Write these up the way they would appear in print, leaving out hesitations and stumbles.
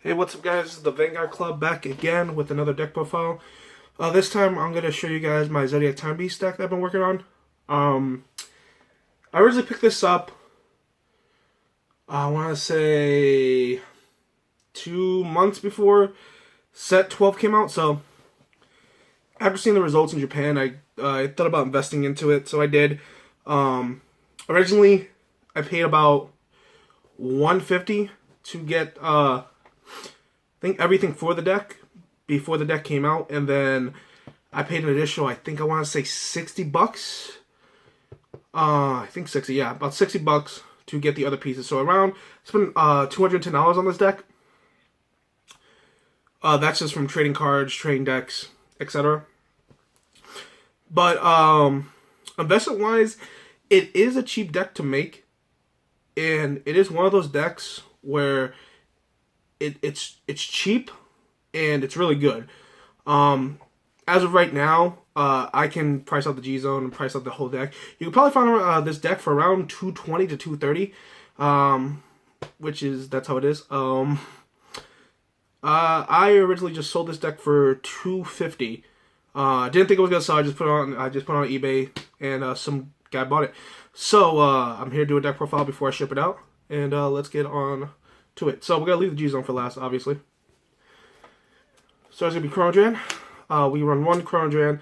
Hey, what's up guys? The Vanguard Club back again with another deck profile. This time I'm going to show you guys my Zodiac Time Beast deck that I've been working on. I originally picked this up, I want to say 2 months before set 12 came out. So after seeing the results in Japan, I thought about investing into it. So I did. Originally I paid about $150 to get I think everything for the deck before the deck came out, and then I paid an additional, I think I want to say $60. I think 60, yeah, about $60 to get the other pieces. So around, spent $210 on this deck. That's just from trading cards, trading decks, etc. But investment wise, it is a cheap deck to make, and it is one of those decks where it's cheap and it's really good. As of right now, I can price out the G Zone and price out the whole deck. You can probably find this deck for around $220 to $230, that's how it is. I originally just sold this deck for $250. Didn't think it was gonna sell. I just put it on eBay, and some guy bought it. So I'm here to do a deck profile before I ship it out, and let's get on to it. So we're gonna leave the G Zone for last, obviously. So it's gonna be Chrono Dran. We run one Chrono Dran.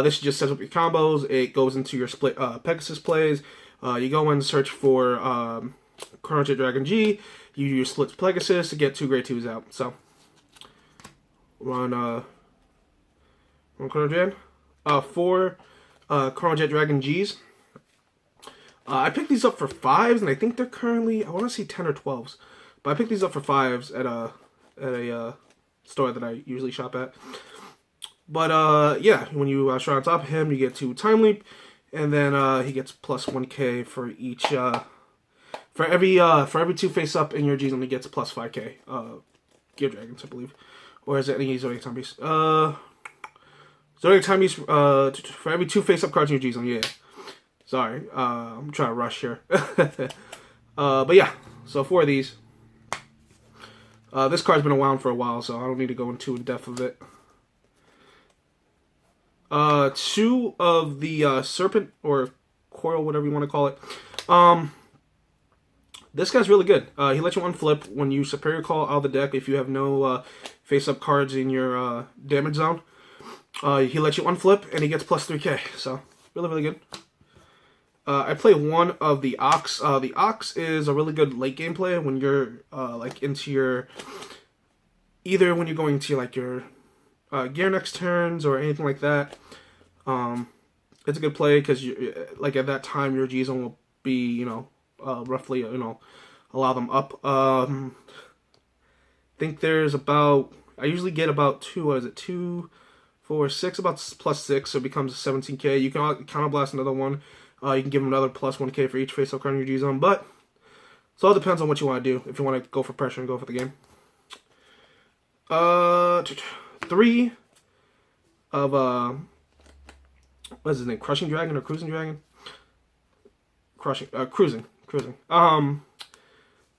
This just sets up your combos. It goes into your split Pegasus plays. You go in and search for Chrono Jet Dragon G. You use Splits Pegasus to get 2 grade 2s out. So run Chrono Dran. 4 Chrono Jet Dragon Gs. I picked these up for 5s, and I think they're currently, I want to say 10 or 12s. But I picked these up for 5s at a store that I usually shop at. But yeah, when you shot on top of him, you get 2 Time Leap, and then he gets plus 1k for each. For every 2 face up in your G Zone, he gets plus 5k. Gear Dragons, I believe, or is it any Zodiac Time Beast? Zodiac Time Beast. For every 2 face up cards in your G Zone, yeah. Sorry, I'm trying to rush here. But yeah, so 4 of these. This card's been around for a while, so I don't need to go into depth of it. 2 of the Serpent, or Coral, whatever you want to call it. This guy's really good. He lets you unflip when you Superior Call out of the deck if you have no face-up cards in your damage zone. He lets you unflip, and he gets plus 3k, so really, really good. I play 1 of the Ox. The Ox is a really good late game play when you're like into your, either when you're going to like your gear next turns or anything like that. It's a good play because you, like, at that time your G Zone will be, roughly, allow them up. I think there's about, I usually get about 2, 4, 6, about plus 6, so it becomes 17k. You can counter blast another one. You can give him another plus 1k for each face-up card in your G Zone, but it all depends on what you want to do. If you want to go for pressure and go for the game. 3 of what is his name? Crushing Dragon or Cruising Dragon? Cruising.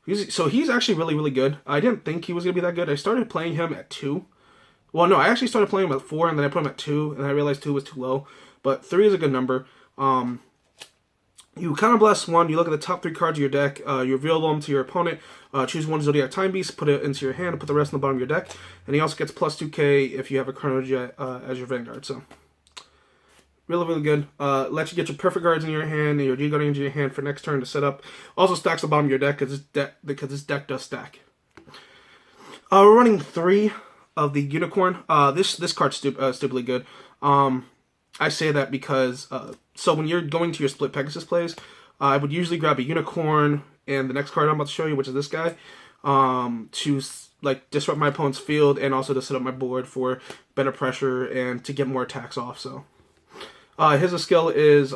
He's actually really, really good. I didn't think he was gonna be that good. I started playing him at 2. Well, no, I actually started playing him at 4, and then I put him at 2, and I realized 2 was too low. But 3 is a good number. You counter blast 1, you look at the top 3 cards of your deck, you reveal them to your opponent, choose 1 Zodiac Time Beast, put it into your hand, put the rest on the bottom of your deck, and he also gets plus 2k if you have a Chrono Jet as your Vanguard, so really, really good. Lets you get your perfect cards in your hand and your G-Guardians in your hand for next turn to set up. Also stacks the bottom of your deck because this deck does stack. We're running 3 of the Unicorn. This card's stupidly good. I say that because, so when you're going to your split Pegasus plays, I would usually grab a Unicorn and the next card I'm about to show you, which is this guy, to like disrupt my opponent's field and also to set up my board for better pressure and to get more attacks off. So his skill is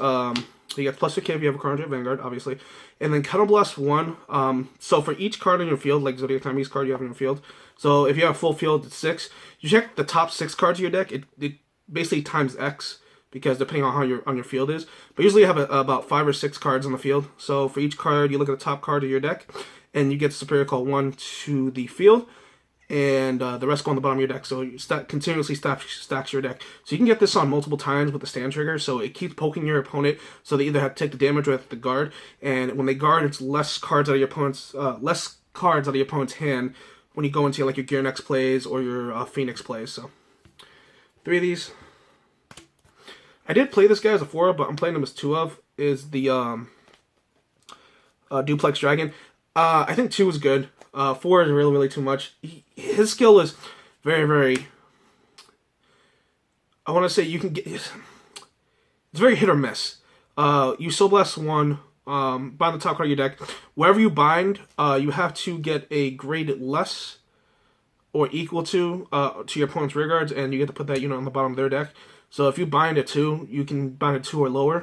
he gets plus 2k if you have a Chrono Jet Vanguard, obviously, and then Counter Blast 1. So for each card in your field, like Zodiac Time Beast card you have in your field, so if you have full field, it's 6. You check the top 6 cards of your deck. It basically times X, because depending on how your field is. But usually you have about 5 or 6 cards on the field. So for each card, you look at the top card of your deck, and you get Superior Call 1 to the field. and the rest go on the bottom of your deck. So you continuously stacks your deck. So you can get this on multiple times with the stand trigger. So it keeps poking your opponent, so they either have to take the damage or have to guard. And when they guard, it's less cards out of your opponent's hand when you go into like your Gear Next plays or your Phoenix plays. So 3 of these. I did play this guy as a 4, but I'm playing him as 2 of. Is the Duplex Dragon. I think 2 is good. 4 is really too much. His skill is very. I want to say you can get. It's very hit or miss. You Soul Blast 1. Bind the top card of your deck. Wherever you bind, you have to get a grade less or equal to your opponent's rear guards, and you get to put that unit on the bottom of their deck. So if you bind a 2, you can bind a 2 or lower.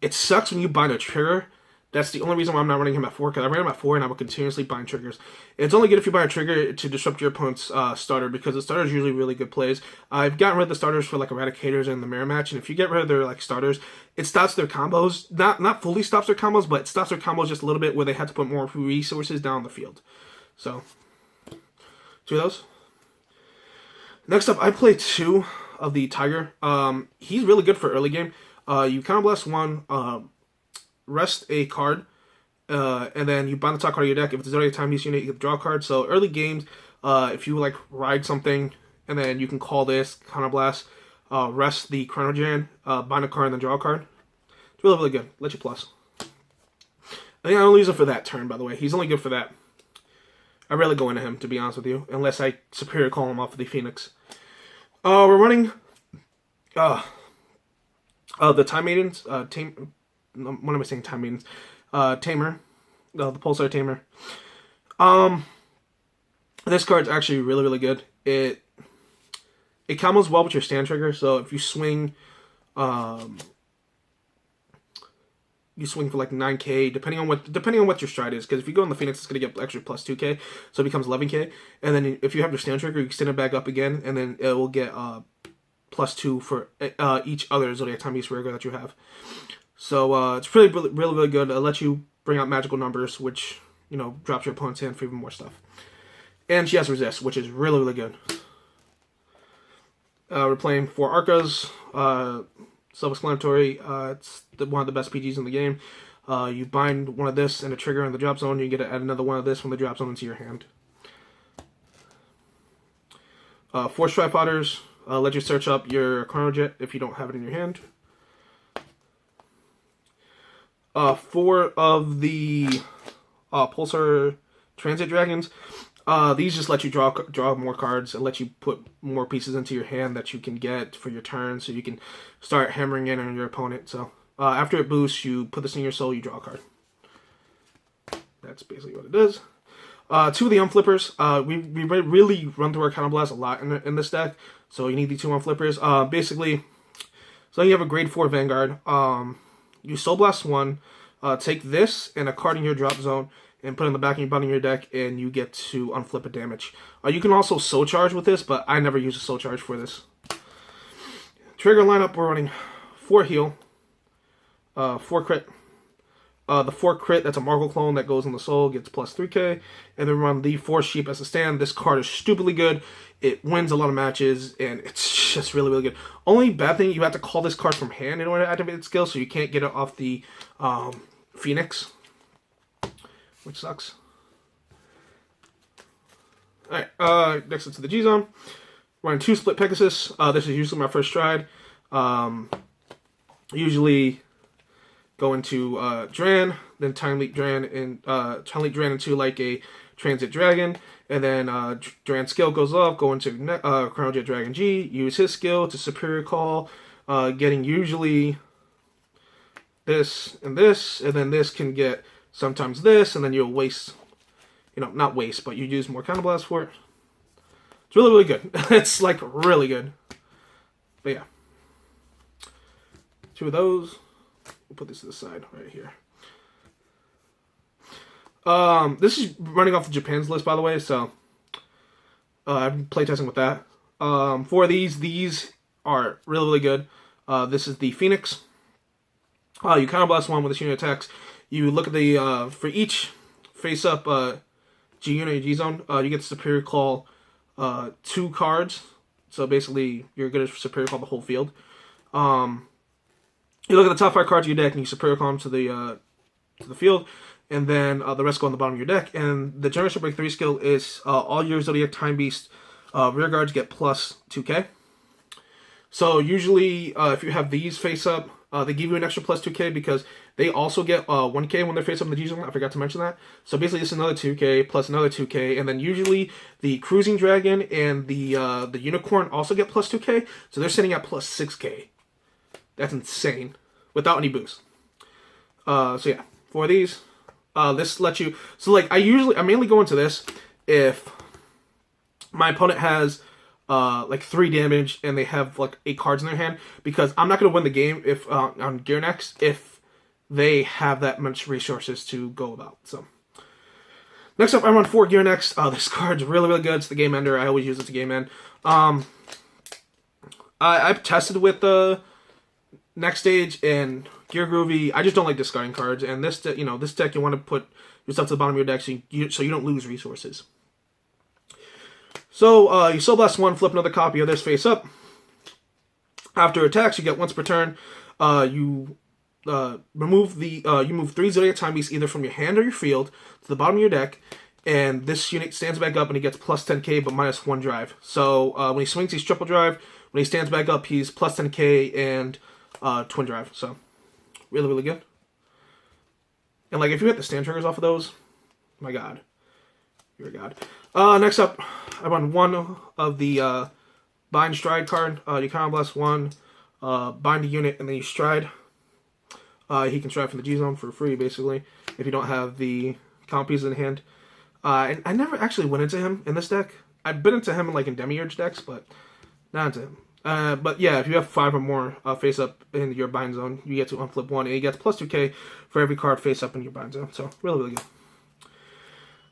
It sucks when you bind a trigger. That's the only reason why I'm not running him at 4, because I ran him at 4 and I will continuously bind triggers. It's only good if you bind a trigger to disrupt your opponent's starter, because the starter is usually really good plays. I've gotten rid of the starters for like Eradicators and the Mirror Match, and if you get rid of their like starters, it stops their combos. Not fully stops their combos, but it stops their combos just a little bit where they had to put more resources down the field. So, 2 of those. Next up, I play 2 of the Tiger. He's really good for early game. You Counterblast 1, rest a card, and then you bind the top card of your deck. If it's a Zodiac Timepiece unit, you get the draw card. So early games, if you like ride something, and then you can call this Counterblast, rest the Chronogen, bind a card, and then draw a card. It's really good. Let you plus. I think I only use him for that turn, by the way. He's only good for that. I rarely go into him, to be honest with you, unless I Superior Call him off of the Phoenix. We're running the Time Maidens, what am I saying? Time Maidens, Tamer, the Pulsar Tamer. This card's actually really good. It combos well with your stand trigger. So if you swing, for like 9k, depending on what your stride is. Because if you go in the Phoenix, it's gonna get extra plus 2k, so it becomes 11k. And then if you have your stand trigger, you can stand it back up again, and then it will get plus 2 for each other Zodiac Timepiece rear guard that you have. So it's really good. It lets you bring out magical numbers, which drops your opponent's hand for even more stuff. And she has resist, which is really good. We're playing 4 Arcas. Self-explanatory. It's one of the best PGs in the game. You bind one of this and a trigger in the drop zone. You get to add another one of this from the drop zone into your hand. 4 Strike Fighters. Let you search up your Chronojet if you don't have it in your hand. 4 of the Pulsar Transit Dragons. These just let you draw more cards and let you put more pieces into your hand that you can get for your turn, so you can start hammering in on your opponent. So after it boosts, you put this in your soul, you draw a card. That's basically what it does. 2 of the Unflippers. We really run through our Counterblast a lot in this deck, so you need the 2 Unflippers. Basically, so you have a grade 4 Vanguard. You Soul Blast 1, take this and a card in your drop zone, and put it in the back of your bottom of your deck, and you get to unflip a damage. You can also Soul Charge with this, but I never use a Soul Charge for this. Trigger lineup, we're running 4 heal, 4 crit. The 4 crit, that's a Margle clone that goes in the soul, gets plus 3k. And then run the 4 sheep as a stand. This card is stupidly good. It wins a lot of matches, and it's just really good. Only bad thing, you have to call this card from hand in order to activate its skill, so you can't get it off the Phoenix, which sucks. Alright, next up to the G-Zone. Running 2 Split Pegasus. This is usually my first stride. Usually go into Dran, then Time Leap Dran, and Time Leap Dran into like a Transit Dragon, and then Dran's skill goes off, go into Chronojet Dragon G, use his skill to Superior Call, getting usually this, and then this can get sometimes this, and then you'll waste, not waste, but you use more Counterblast for it. It's really good. It's like really good. But yeah. 2 of those. We'll put this to the side right here. This is running off the Japan's list, by the way, so I've been playtesting with that. 4 of these are really good. This is the Phoenix. You Counterblast 1 with this unit attacks. You look at the, for each face-up G unit or G zone, you get the Superior Call 2 cards. So basically, you're going to Superior Call the whole field. You look at the top 5 cards of your deck and you Superior Call them to the field, and then the rest go on the bottom of your deck. And the Generation Break 3 skill is all your Zodiac Time Beast rear guards get plus 2k. So usually, if you have these face up, they give you an extra plus 2k because they also get 1k when they're face up in the G zone. I forgot to mention that. So basically, this is another 2k plus another 2k, and then usually the Cruising Dragon and the Unicorn also get plus 2k. So they're sitting at plus 6k. That's insane without any boost. So yeah, for these, this lets you. So like I mainly go into this if my opponent has like 3 damage and they have like 8 cards in their hand, because I'm not going to win the game if on Gear Next if they have that much resources to go about. So next up, I run 4 Gear Next. This card's really good. It's the game ender. I always use it to game end. I've tested with the Next Stage and Gear Groovy. I just don't like discarding cards, and this deck you want to put yourself to the bottom of your deck so you don't lose resources. So you Soul Blast 1, flip another copy of this face up. After attacks, you get once per turn. You move 3 Zodiac Time Beasts either from your hand or your field to the bottom of your deck, and this unit stands back up and he gets plus 10k but minus 1 drive. So when he swings, he's triple drive. When he stands back up, he's plus 10k and twin drive. So really good. And like if you hit the stand triggers off of those, my god, you're a god. Next up, I run 1 of the Bind Stride card. You Counter Blast 1, bind a unit, and then you Stride. He can stride from the G zone for free, basically, if you don't have the count pieces in hand. And I never actually went into him in this deck. I've been into him in, like, in Demiurge decks, but not into him. But yeah, if you have 5 or more face up in your bind zone, you get to unflip 1, and he gets plus 2k for every card face up in your bind zone. So really good.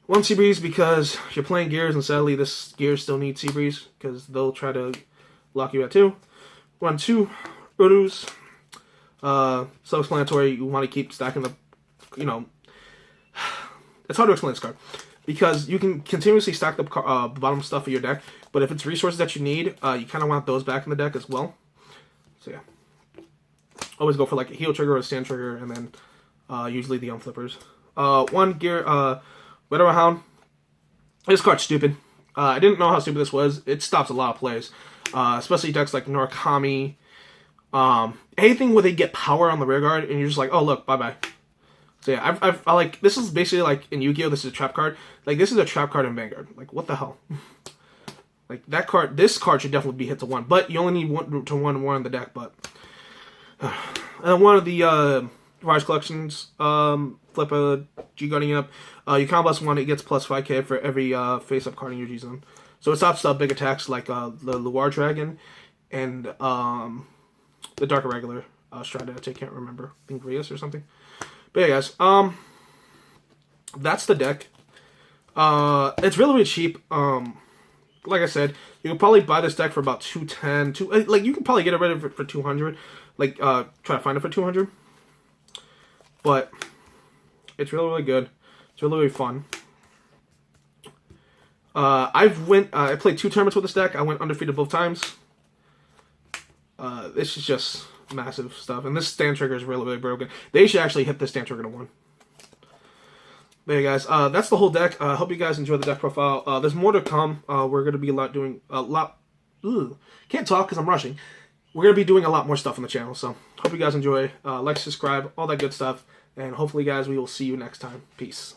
1 Sea Breeze because you're playing Gears, and sadly this Gears still needs Sea Breeze because they'll try to lock you at 2. Run 2 Urus. Self-explanatory. You want to keep stacking the, it's hard to explain this card because you can continuously stack the bottom stuff of your deck, but if it's resources that you need, you kind of want those back in the deck as well. So yeah, always go for like a heal trigger or a stand trigger, and then usually the unflippers. 1 Gear Widow Hound. This card's stupid. I didn't know how stupid this was. It stops a lot of plays, especially decks like Norakami. Anything where they get power on the rear guard, and you're just like, oh look, bye bye. So yeah, I like, this is basically like in Yu-Gi-Oh! This is a trap card. Like this is a trap card in Vanguard. Like what the hell? Like that card, this card should definitely be hit to 1, but you only need 1 to 1 more in the deck. But and one of the Rise Collections, flip a G Guardian up. You Counter Blast 1, it gets plus 5k for every face up card in your G zone. So it stops big attacks like the Luar Dragon and the Dark Irregular Stride. I can't remember. I think Rias or something. But yeah, guys, that's the deck. It's really cheap. Like I said, you can probably buy this deck for about 210. Like you can probably get it rid of it for 200. Like try to find it for 200. But it's really good. It's really fun. I played 2 tournaments with this deck. I went undefeated both times. This is just massive stuff, and this stand trigger is really broken. They should actually hit this stand trigger to 1. There you guys. That's the whole deck. I hope you guys enjoyed the deck profile. There's more to come. We're gonna be doing a lot. Can't talk because I'm rushing. We're gonna be doing a lot more stuff on the channel. So hope you guys enjoy. Like, subscribe, all that good stuff, and hopefully, guys, we will see you next time. Peace.